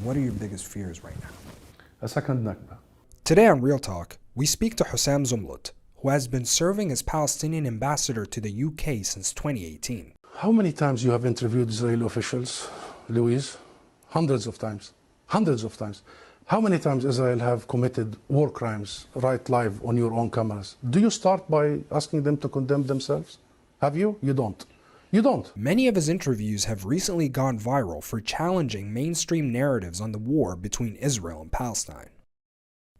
What are your biggest fears right now? A second Nakba. Today on Real Talk, we speak to Husam Zomlot, who has been serving as Palestinian ambassador to the UK since 2018. How many times you have interviewed Israeli officials, Louise? Hundreds of times. Hundreds of times. How many times Israel have committed war crimes right live on your own cameras? Do you start by asking them to condemn themselves? Have you? You don't. You don't. Many of his interviews have recently gone viral for challenging mainstream narratives on the war between Israel and Palestine.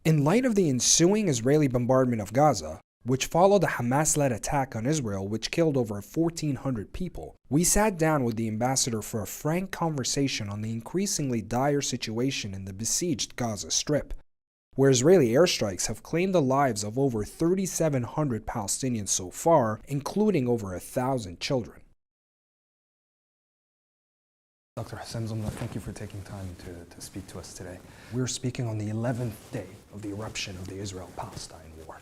In light of the ensuing Israeli bombardment of Gaza, which followed a Hamas-led attack on Israel which killed over 1,400 people, we sat down with the ambassador for a frank conversation on the increasingly dire situation in the besieged Gaza Strip, where Israeli airstrikes have claimed the lives of over 3,700 Palestinians so far, including over 1,000 children. Dr. Husam Zomlot, thank you for taking time to speak to us today. We're speaking on the 11th day of the eruption of the Israel-Palestine war.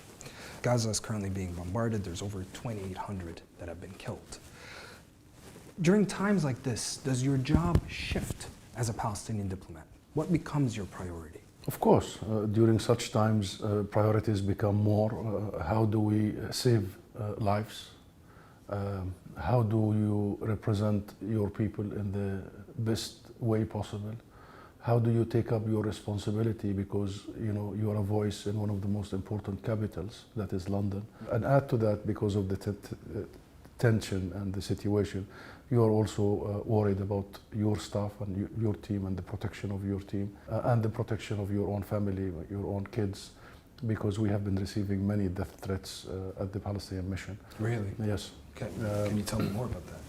Gaza is currently being bombarded. There's over 2,800 that have been killed. During times like this, does your job shift as a Palestinian diplomat? What becomes your priority? Of course, during such times, priorities become more. How do we save lives? How do you represent your people in the best way possible? How do you take up your responsibility, because you are a voice in one of the most important capitals, that is London. And add to that, because of the tension and the situation, you are also worried about your staff and your team and the protection of your team and the protection of your own family, your own kids, because we have been receiving many death threats at the Palestinian mission. Really? Yes. Okay. Can you tell me more about that?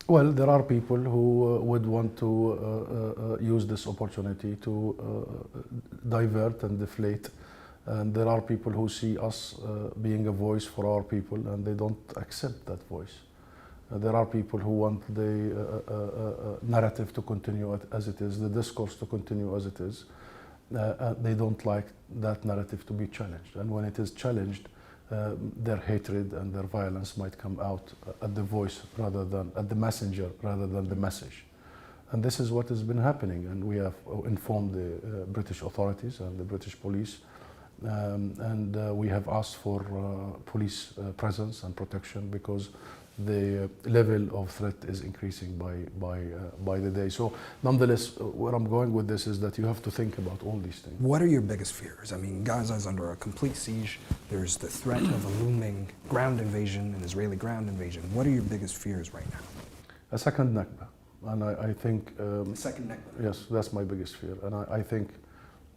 Well, there are people who would want to use this opportunity to divert and deflate. And there are people who see us being a voice for our people, and they don't accept that voice. There are people who want the narrative to continue as it is, the discourse to continue as it is. They don't like that narrative to be challenged. And when it is challenged, their hatred and their violence might come out at the voice rather than at the messenger rather than the message. And this is what has been happening, and we have informed the British authorities and the British police, and we have asked for police presence and protection, because the level of threat is increasing by the day. So nonetheless, where I'm going with this is that you have to think about all these things. What are your biggest fears? I mean, Gaza is under a complete siege. There's the threat of a looming ground invasion, an Israeli ground invasion. What are your biggest fears right now? A second Nakba. And I think... second Nakba? Yes, that's my biggest fear. And I think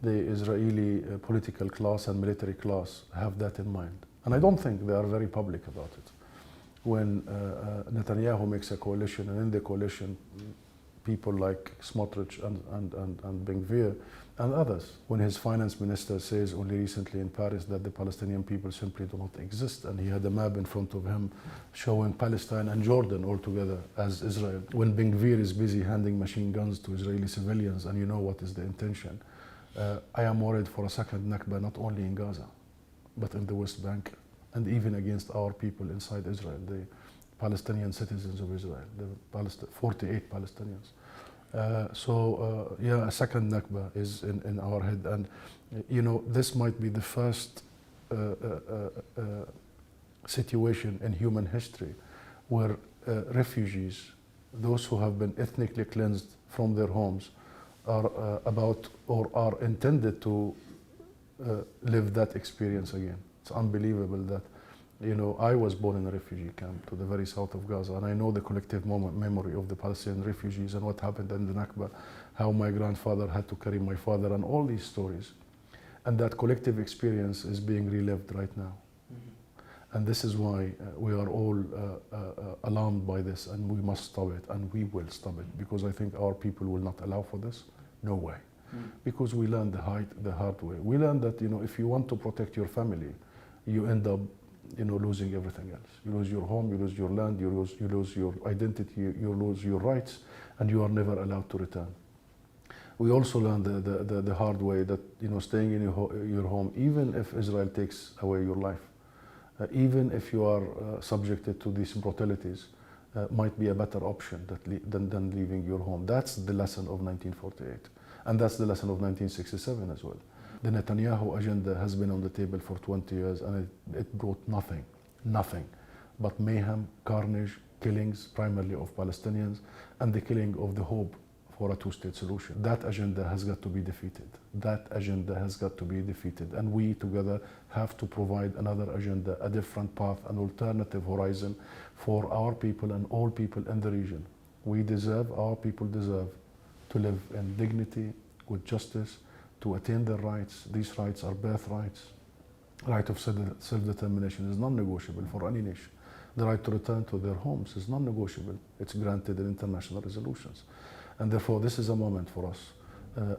the Israeli political class and military class have that in mind. And I don't think they are very public about it. When Netanyahu makes a coalition, and in the coalition, people like Smotrich and Ben-Gvir and others, when his finance minister says only recently in Paris that the Palestinian people simply do not exist, and he had a map in front of him showing Palestine and Jordan all together as Israel, when Ben-Gvir is busy handing machine guns to Israeli civilians, and you know what is the intention, I am worried for a second Nakba, not only in Gaza, but in the West Bank, and even against our people inside Israel, the Palestinian citizens of Israel, the 48 Palestinians. Yeah, a second Nakba is in our head. And, this might be the first situation in human history where refugees, those who have been ethnically cleansed from their homes, are about or are intended to live that experience again. It's unbelievable that, I was born in a refugee camp to the very south of Gaza, and I know the collective memory of the Palestinian refugees and what happened in the Nakba, how my grandfather had to carry my father, and all these stories. And that collective experience is being relived right now. Mm-hmm. And this is why we are all alarmed by this, and we must stop it, and we will stop it, because I think our people will not allow for this. No way. Because we learned the hard way. We learned that, if you want to protect your family, you end up, losing everything else. You lose your home, you lose your land, you lose your identity, you lose your rights, and you are never allowed to return. We also learned the hard way that, staying in your home, even if Israel takes away your life, even if you are subjected to these brutalities, might be a better option than leaving your home. That's the lesson of 1948. And that's the lesson of 1967 as well. The Netanyahu agenda has been on the table for 20 years and it brought nothing but mayhem, carnage, killings primarily of Palestinians, and the killing of the hope for a two-state solution. That agenda has got to be defeated. That agenda has got to be defeated. And we together have to provide another agenda, a different path, an alternative horizon for our people and all people in the region. Our people deserve to live in dignity, with justice, to attain their rights. These rights are birthrights. Right of self-determination is non-negotiable for any nation. The right to return to their homes is non-negotiable. It's granted in international resolutions. And therefore, this is a moment for us,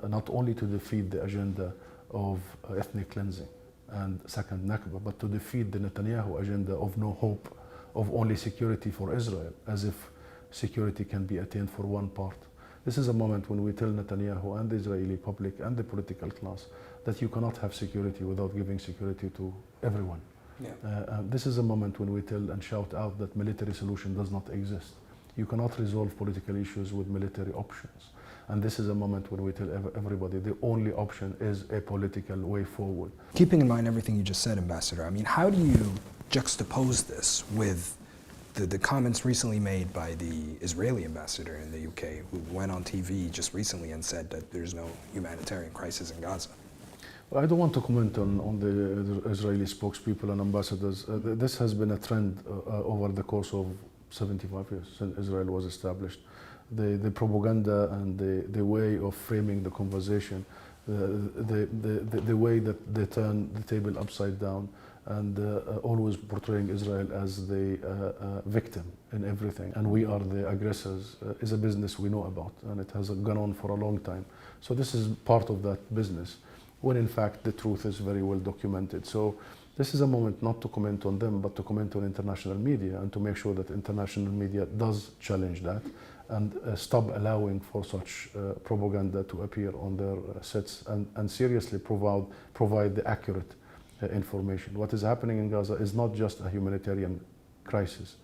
not only to defeat the agenda of ethnic cleansing and second Nakba, but to defeat the Netanyahu agenda of no hope, of only security for Israel, as if security can be attained for one part. This is a moment when we tell Netanyahu and the Israeli public and the political class that you cannot have security without giving security to everyone. Yeah. This is a moment when we tell and shout out that military solution does not exist. You cannot resolve political issues with military options. And this is a moment when we tell everybody the only option is a political way forward. Keeping in mind everything you just said, Ambassador, I mean, how do you juxtapose this with the comments recently made by the Israeli ambassador in the UK, who went on TV just recently and said that there's no humanitarian crisis in Gaza? Well, I don't want to comment on the Israeli spokespeople and ambassadors. This has been a trend over the course of 75 years since Israel was established. The propaganda and the way of framing the conversation, the way that they turn the table upside down and always portraying Israel as the victim in everything. And we are the aggressors is a business we know about, and it has gone on for a long time. So this is part of that business, when in fact the truth is very well documented. So this is a moment not to comment on them, but to comment on international media and to make sure that international media does challenge that and stop allowing for such propaganda to appear on their sets and seriously provide the accurate information. What is happening in Gaza is not just a humanitarian crisis.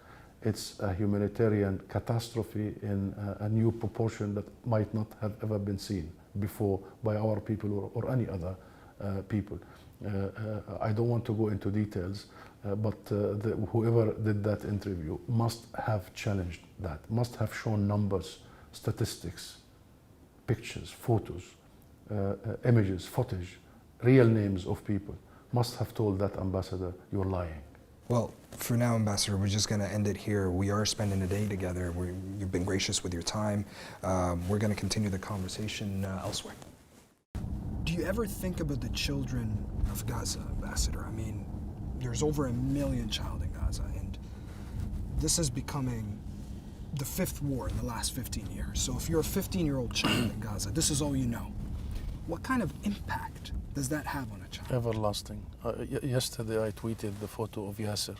It's a humanitarian catastrophe in a new proportion that might not have ever been seen before by our people or any other people. I don't want to go into details, but whoever did that interview must have challenged that, must have shown numbers, statistics, pictures, photos, images, footage, real names of people, must have told that ambassador, you're lying. Well, for now, Ambassador, we're just going to end it here. We are spending a day together. You've been gracious with your time. We're going to continue the conversation elsewhere. Do you ever think about the children of Gaza, Ambassador? I mean, there's over 1 million child in Gaza, and this is becoming the 5th war in the last 15 years. So if you're a 15-year-old child in Gaza, this is all you know. What kind of impact does that have on a child? Everlasting. Yesterday I tweeted the photo of Yasser,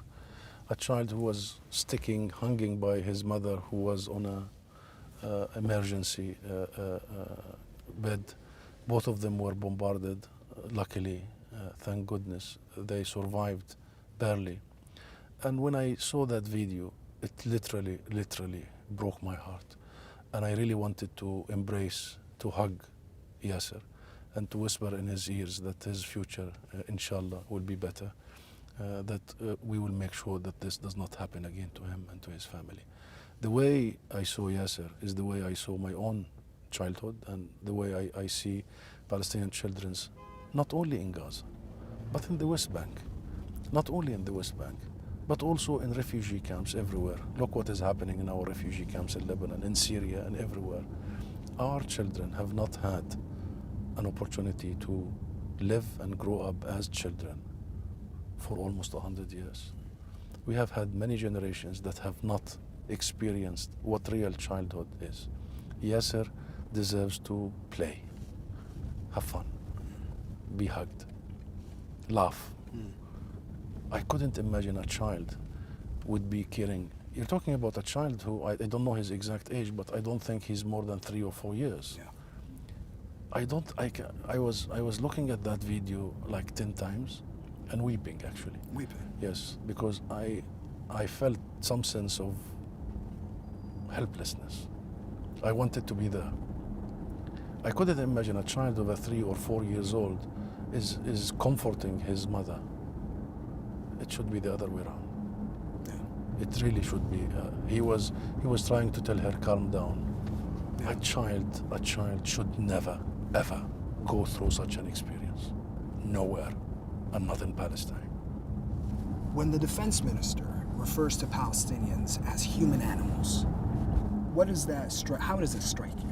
a child who was hanging by his mother, who was on a emergency bed. Both of them were bombarded. Luckily, thank goodness, they survived barely. And when I saw that video, it literally broke my heart. And I really wanted to embrace, to hug Yasser, and to whisper in his ears that his future, inshallah, will be better, that we will make sure that this does not happen again to him and to his family. The way I saw Yasser is the way I saw my own childhood and the way I see Palestinian children, not only in Gaza, but in the West Bank. Not only in the West Bank, but also in refugee camps everywhere. Look what is happening in our refugee camps in Lebanon, in Syria, and everywhere. Our children have not had an opportunity to live and grow up as children for almost 100 years. We have had many generations that have not experienced what real childhood is. Yasser deserves to play, have fun, be hugged, laugh. I couldn't imagine a child would be caring. You're talking about a child who, I don't know his exact age, but I don't think he's more than 3 or 4 years. Yeah. I was looking at that video like 10 times and weeping, actually. Weeping? Yes, because I felt some sense of helplessness. I wanted to be there. I couldn't imagine a child over 3 or 4 years old is comforting his mother. It should be the other way around. Yeah. It really should be. He was trying to tell her, calm down. Yeah. A child should never, ever go through such an experience. Nowhere, and not in Palestine. When the defense minister refers to Palestinians as human animals, what does that how does it strike you?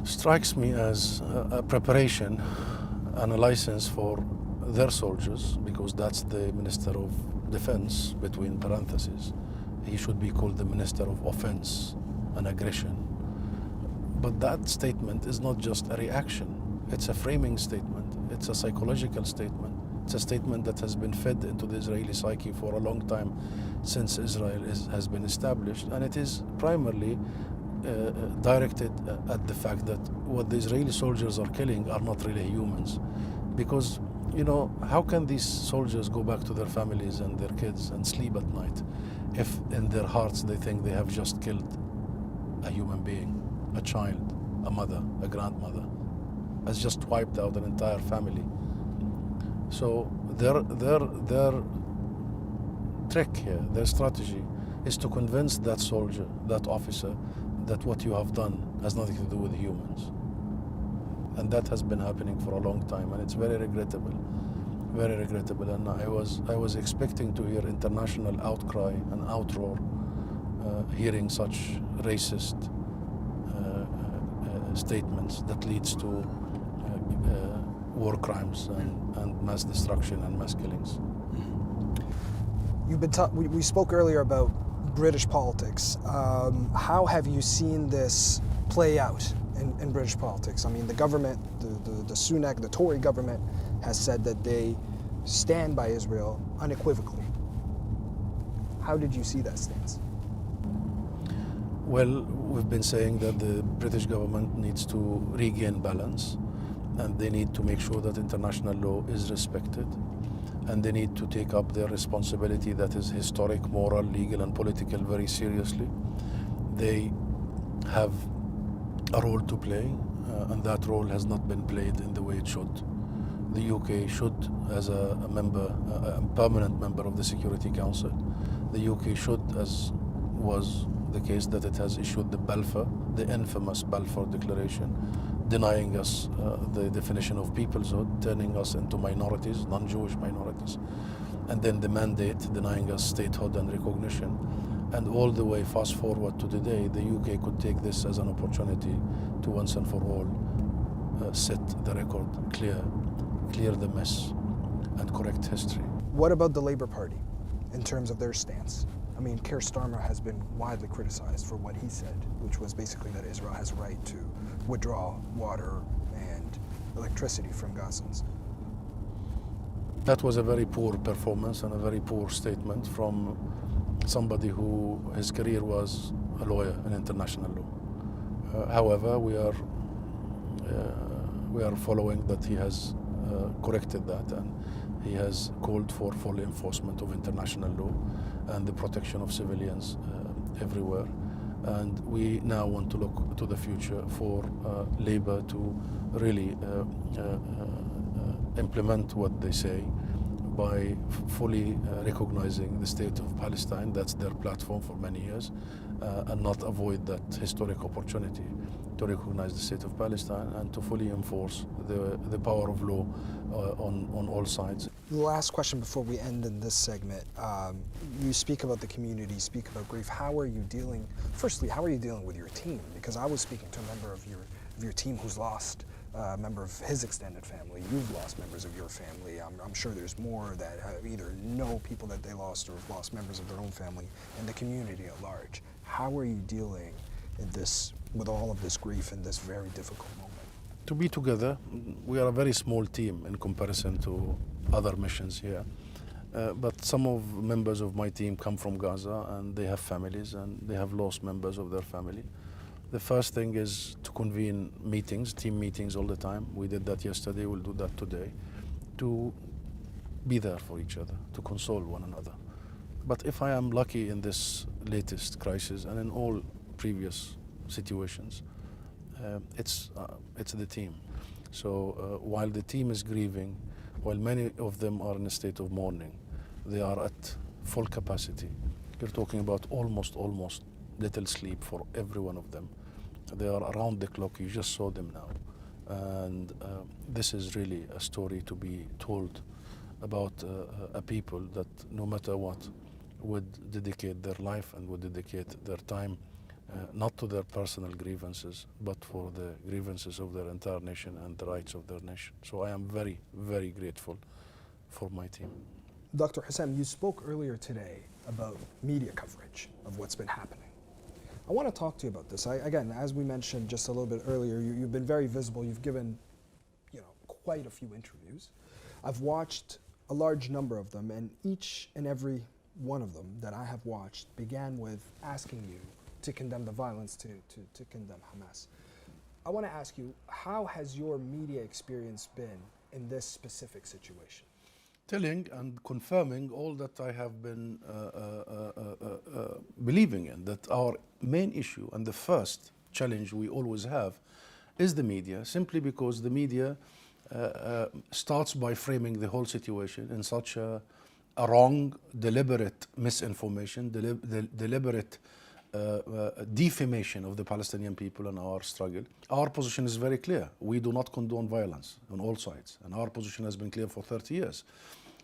Strikes me as a preparation and a license for their soldiers, because that's the Minister of Defense, between parentheses. He should be called the Minister of Offense and Aggression. But that statement is not just a reaction. It's a framing statement. It's a psychological statement. It's a statement that has been fed into the Israeli psyche for a long time, since Israel has been established. And it is primarily directed at the fact that what the Israeli soldiers are killing are not really humans. Because, you know, how can these soldiers go back to their families and their kids and sleep at night if in their hearts they think they have just killed a human being, a child, a mother, a grandmother, has just wiped out an entire family? So their trick here, their strategy, is to convince that soldier, that officer, that what you have done has nothing to do with humans. And that has been happening for a long time, and it's very regrettable, very regrettable. And I was expecting to hear international outcry and outroar, hearing such racist statements that leads to war crimes and mass destruction and mass killings. We spoke earlier about British politics. How have you seen this play out in British politics? I mean, the government, the Sunak, the Tory government, has said that they stand by Israel unequivocally. How did you see that stance? Well, we've been saying that the British government needs to regain balance, and they need to make sure that international law is respected, and they need to take up their responsibility that is historic, moral, legal, and political very seriously. They have a role to play, and that role has not been played in the way it should. The UK should, as a permanent member of the Security Council, the UK should, as was the case that it has issued the infamous Balfour Declaration, denying us the definition of peoplehood, turning us into minorities, non-Jewish minorities, and then the mandate denying us statehood and recognition. And all the way fast forward to today, the UK could take this as an opportunity to once and for all set the record clear the mess, and correct history. What about the Labour Party in terms of their stance? I mean, Keir Starmer has been widely criticized for what he said, which was basically that Israel has a right to withdraw water and electricity from Gazans. That was a very poor performance and a very poor statement from somebody who his career was a lawyer in international law. However, we are following that he has corrected that, and he has called for full enforcement of international law and the protection of civilians everywhere. And we now want to look to the future for Labour to really implement what they say by fully recognizing the state of Palestine. That's their platform for many years, and not avoid that historic opportunity to recognize the state of Palestine and to fully enforce the power of law on all sides. The last question before we end in this segment. You speak about the community, speak about grief. How are you dealing with your team? Because I was speaking to a member of your team who's lost a member of his extended family. You've lost members of your family. I'm sure there's more that either know people that they lost or have lost members of their own family, and the community at large. How are you dealing with all of this grief in this very difficult moment? To be together, we are a very small team in comparison to other missions here. But some of members of my team come from Gaza, and they have families, and they have lost members of their family. The first thing is to convene meetings, team meetings all the time. We did that yesterday, we'll do that today, to be there for each other, to console one another. But if I am lucky in this latest crisis and in all previous situations, it's the team. So while the team is grieving, while many of them are in a state of mourning, they are at full capacity. You're talking about almost little sleep for every one of them. They are around the clock. You just saw them now. And this is really a story to be told about a people that no matter what would dedicate their life and would dedicate their time not to their personal grievances, but for the grievances of their entire nation and the rights of their nation. So I am very, very grateful for my team. Dr. Husam, you spoke earlier today about media coverage of what's been happening. I want to talk to you about this. Again, as we mentioned just a little bit earlier, you've been very visible. You've given, quite a few interviews. I've watched a large number of them, and each and every one of them that I have watched began with asking you to condemn the violence, to condemn Hamas. I want to ask you, how has your media experience been in this specific situation? Telling and confirming all that I have been believing in, that our main issue and the first challenge we always have is the media, simply because the media starts by framing the whole situation in such a wrong, deliberate misinformation, deliberate defamation of the Palestinian people and our struggle. Our position is very clear. We do not condone violence on all sides, and our position has been clear for 30 years.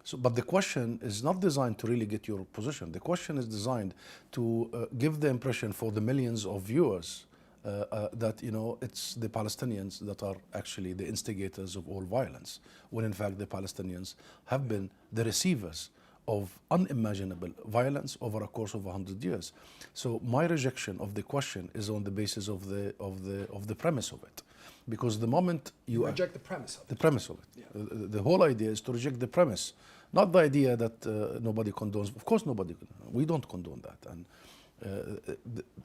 So, but the question is not designed to really get your position. The question is designed to give the impression for the millions of viewers that it's the Palestinians that are actually the instigators of all violence, when in fact the Palestinians have been the receivers of unimaginable violence over a course of 100 years. So my rejection of the question is on the basis of the premise of it, because the moment you reject the premise of it. The premise of it. Yeah. The whole idea is to reject the premise, not the idea that nobody condones. Of course, we don't condone that. And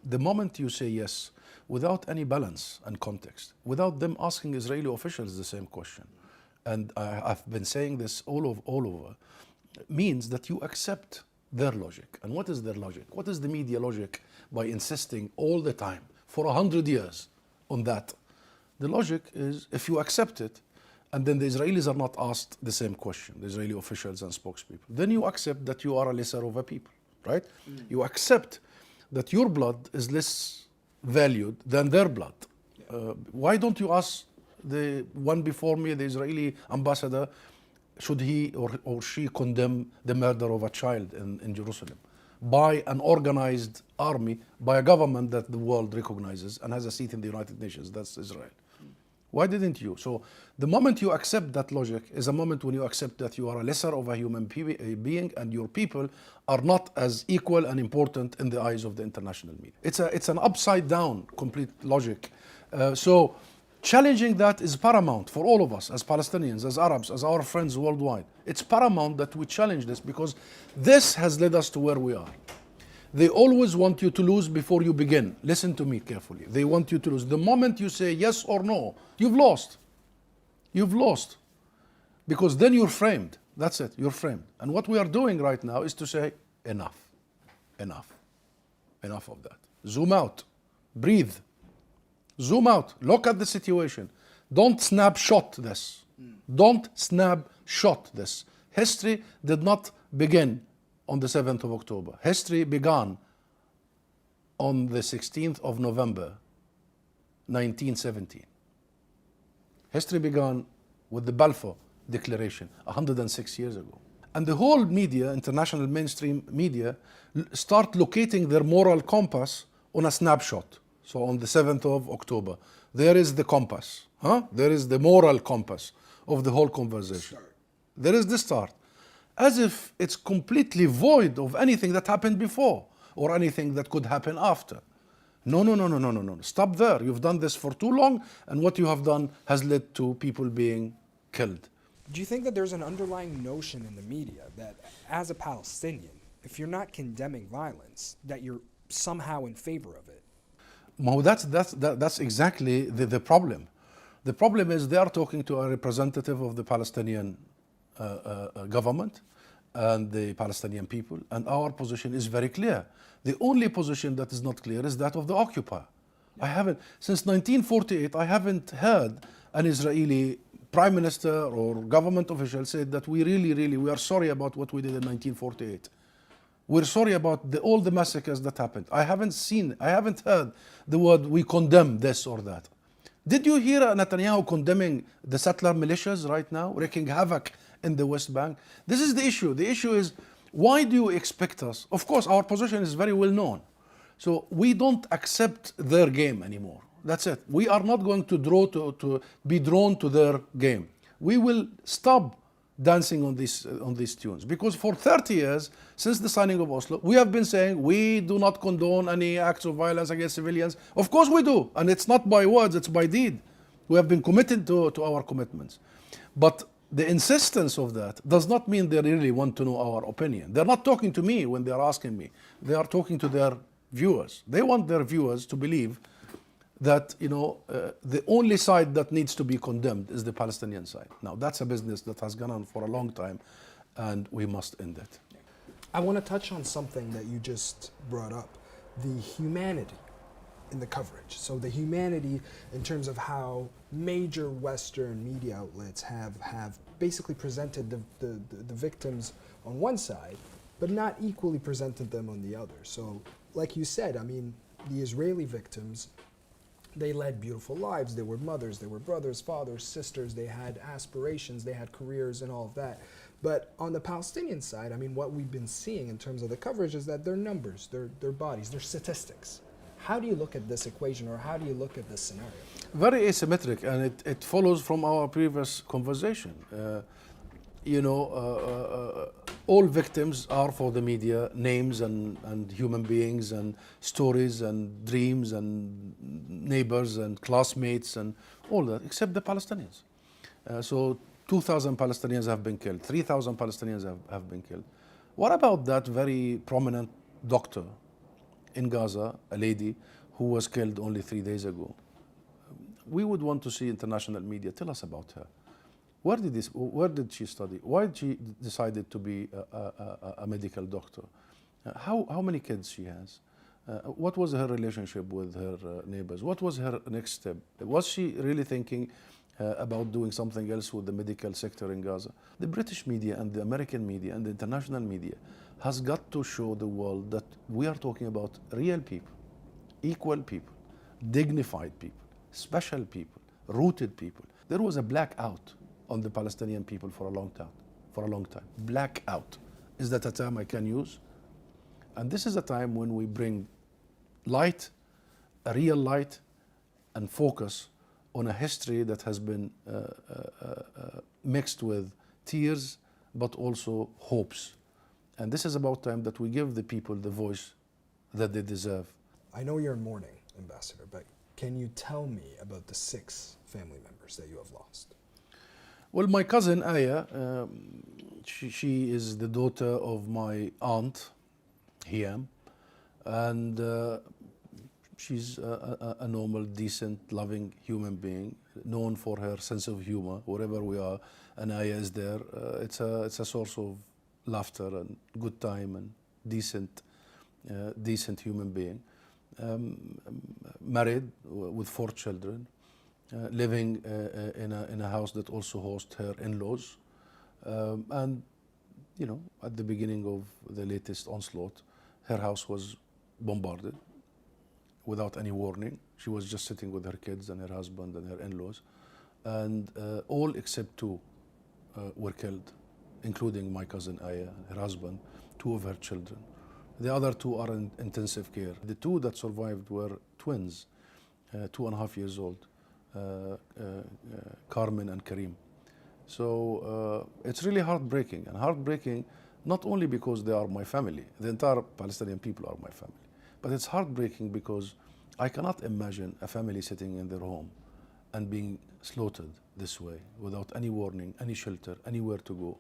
the moment you say yes, without any balance and context, without them asking Israeli officials the same question, and I've been saying this all over, means that you accept their logic. And what is their logic? What is the media logic by insisting all the time for 100 years on that? The logic is, if you accept it, and then the Israelis are not asked the same question, the Israeli officials and spokespeople, then you accept that you are a lesser of a people, right? You accept that your blood is less valued than their blood. Why don't you ask the one before me, the Israeli ambassador, should he or she condemn the murder of a child in Jerusalem by an organized army, by a government that the world recognizes and has a seat in the United Nations? That's Israel. Why didn't you? So the moment you accept that logic is a moment when you accept that you are a lesser of a human being and your people are not as equal and important in the eyes of the international media. It's an upside down complete logic. So challenging that is paramount for all of us as Palestinians, as Arabs, as our friends worldwide. It's paramount that we challenge this, because this has led us to where we are. They always want you to lose before you begin. Listen to me carefully. They want you to lose. The moment you say yes or no, you've lost. You've lost. Because then you're framed. That's it, you're framed. And what we are doing right now is to say, enough, enough, enough of that. Zoom out, breathe. Zoom out, look at the situation. Don't snapshot this. Don't snapshot this. History did not begin on the 7th of October. History began on the 16th of November, 1917. History began with the Balfour Declaration 106 years ago. And the whole media, international mainstream media, start locating their moral compass on a snapshot. So on the 7th of October, there is the compass. There is the moral compass of the whole conversation. There is the start. As if it's completely void of anything that happened before or anything that could happen after. No. Stop there. You've done this for too long, and what you have done has led to people being killed. Do you think that there's an underlying notion in the media that as a Palestinian, if you're not condemning violence, that you're somehow in favor of it? Well, that's exactly the problem. The problem is they are talking to a representative of the Palestinian government, and the Palestinian people, and our position is very clear. The only position that is not clear is that of the occupier. I haven't, since 1948, I haven't heard an Israeli prime minister or government official say that we are sorry about what we did in 1948. We're sorry about all the massacres that happened. I haven't heard the word we condemn this or that. Did you hear Netanyahu condemning the settler militias right now, wreaking havoc in the West Bank? This is the issue. The issue is, why do you expect us? Of course, our position is very well known. So we don't accept their game anymore. That's it. We are not going to be drawn to their game. We will stop dancing on these tunes, because for 30 years since the signing of Oslo, we have been saying we do not condone any acts of violence against civilians. Of course we do, and it's not by words, it's by deed. We have been committed to our commitments. But the insistence of that does not mean they really want to know our opinion. They're not talking to me when they're asking me. They are talking to their viewers. They want their viewers to believe that the only side that needs to be condemned is the Palestinian side. Now, that's a business that has gone on for a long time, and we must end it. I want to touch on something that you just brought up, the humanity in the coverage. So the humanity in terms of how major Western media outlets have basically presented the victims on one side, but not equally presented them on the other. So like you said, I mean, the Israeli victims, they led beautiful lives. They were mothers, they were brothers, fathers, sisters, they had aspirations, they had careers and all of that. But on the Palestinian side, I mean, what we've been seeing in terms of the coverage is that they're numbers, they're bodies, they're statistics. How do you look at this equation, or how do you look at this scenario? Very asymmetric, and it follows from our previous conversation. All victims are, for the media, names and human beings and stories and dreams and neighbors and classmates and all that, except the Palestinians. So 2,000 Palestinians have been killed, 3,000 Palestinians have been killed. What about that very prominent doctor in Gaza, a lady who was killed only 3 days ago? We would want to see international media tell us about her. Where did she study? Why did she decided to be a medical doctor? How many kids she has? What was her relationship with her neighbors? What was her next step? Was she really thinking about doing something else with the medical sector in Gaza? The British media and the American media and the international media has got to show the world that we are talking about real people, equal people, dignified people, special people, rooted people. There was a blackout on the Palestinian people for a long time. Blackout. Is that a term I can use? And this is a time when we bring light, a real light, and focus on a history that has been mixed with tears, but also hopes. And this is about time that we give the people the voice that they deserve. I know you're in mourning, Ambassador, but can you tell me about the 6 family members that you have lost? Well, my cousin Aya, she is the daughter of my aunt, Hiam, and she's a normal, decent, loving human being, known for her sense of humor. Wherever we are, and Aya is there, it's a source of laughter and good time and decent human being. Married with 4 children. Living in a house that also hosts her in-laws. And, at the beginning of the latest onslaught, her house was bombarded without any warning. She was just sitting with her kids and her husband and her in-laws. And all except 2 were killed, including my cousin Aya, her husband, 2 of her children. The other 2 are in intensive care. The 2 that survived were twins, 2.5 years old. Carmen and Karim. So it's really heartbreaking, and heartbreaking not only because they are my family, the entire Palestinian people are my family, but it's heartbreaking because I cannot imagine a family sitting in their home and being slaughtered this way without any warning, any shelter, anywhere to go.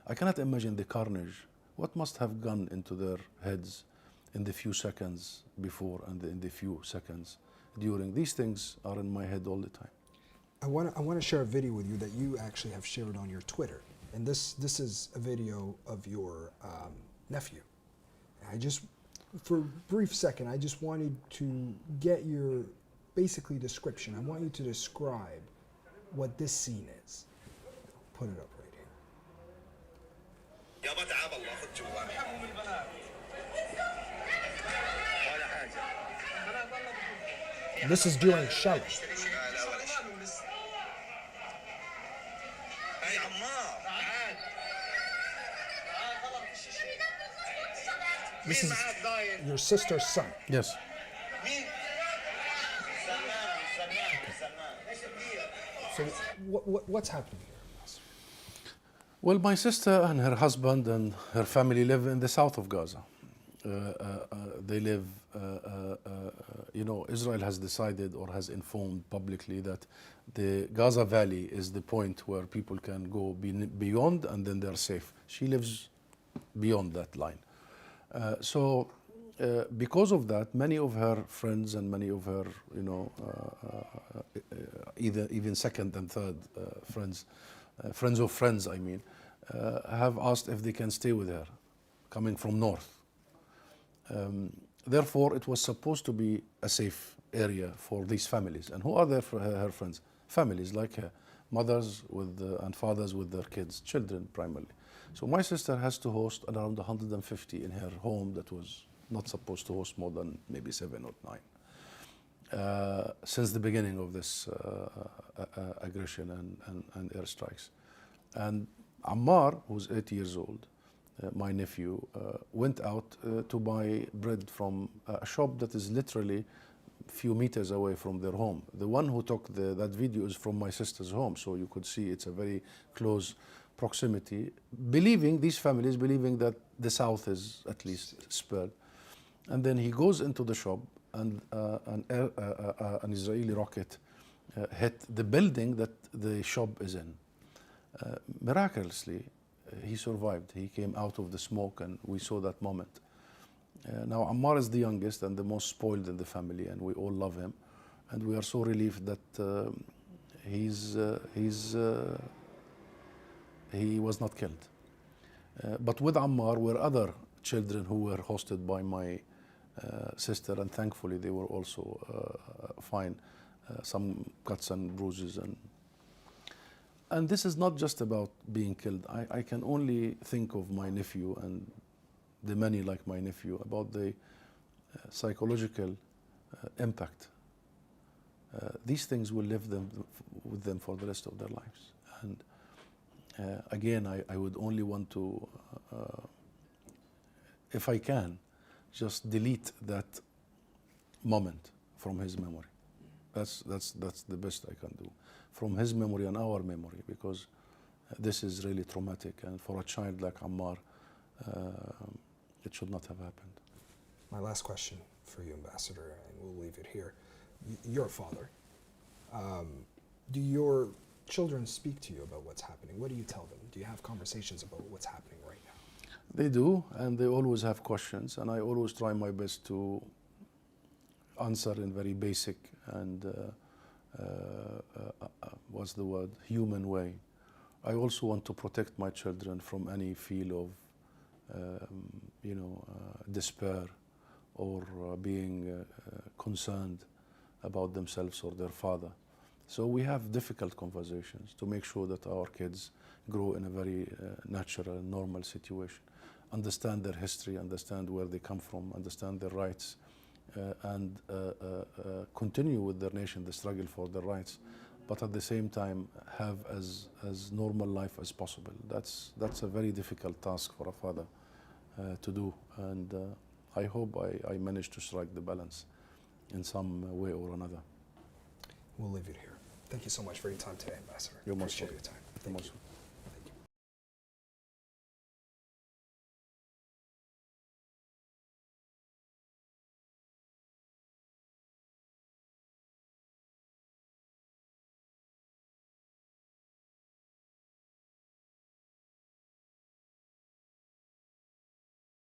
I cannot imagine the carnage, what must have gone into their heads in the few seconds before and in the few seconds during. These things are in my head all the time. I want to share a video with you that you actually have shared on your Twitter. And this is a video of your nephew. I just, for a brief second, I just wanted to get your basically description. I want you to describe what this scene is. Put it up right here. يابا تعال الله خد جوا حموا البنات ولا حاجة. This is during shelling. لا ولا شيء. هاي عمار تعال. This مين is معك ضايل؟ your sister's son. Yes. مين؟ سلمان. ايش كبير؟ So what's happening here? Well, my sister and her husband and her family live in the south of Gaza. They live, Israel has decided or has informed publicly that the Gaza Valley is the point where people can go beyond and then they're safe. She lives beyond that line. Because of that, many of her friends and many of her, even second and third friends, friends of friends, I mean, have asked if they can stay with her, coming from north. Therefore, it was supposed to be a safe area for these families. And who are there for her friends? Families like her, mothers and fathers with their kids, children primarily. So my sister has to host around 150 in her home that was not supposed to host more than maybe 7 or 9 since the beginning of this aggression and airstrikes. And Ammar, who's 8 years old, my nephew, went out to buy bread from a shop that is literally a few meters away from their home. The one who took that video is from my sister's home, so you could see it's a very close proximity, these families believing that the south is at least spared. And then he goes into the shop and an Israeli rocket hit the building that the shop is in. Miraculously, he survived. He came out of the smoke and we saw that moment. Now Ammar is the youngest and the most spoiled in the family and we all love him. And we are so relieved that he was not killed. But with Ammar were other children who were hosted by my sister, and thankfully they were also fine. Some cuts and bruises. And this is not just about being killed. I can only think of my nephew and the many like my nephew about the psychological impact. These things will live with them for the rest of their lives. And again, I would only want to, if I can, just delete that moment from his memory. That's the best I can do. From his memory and our memory, because this is really traumatic. And for a child like Ammar, it should not have happened. My last question for you, Ambassador, and we'll leave it here. You're a father. Do your children speak to you about what's happening? What do you tell them? Do you have conversations about what's happening right now? They do, and they always have questions, and I always try my best to answer in very basic and what's the word, human way. I also want to protect my children from any feel of despair or being concerned about themselves or their father. So we have difficult conversations to make sure that our kids grow in a very natural, normal situation, understand their history, understand where they come from, understand their rights, and continue with their nation, the struggle for their rights, but at the same time have as normal life as possible. That's a very difficult task for a father to do, and I hope I managed to strike the balance in some way or another. We'll leave it here. Thank you so much for your time today, Ambassador. You're most Appreciate welcome. your time. Thank you.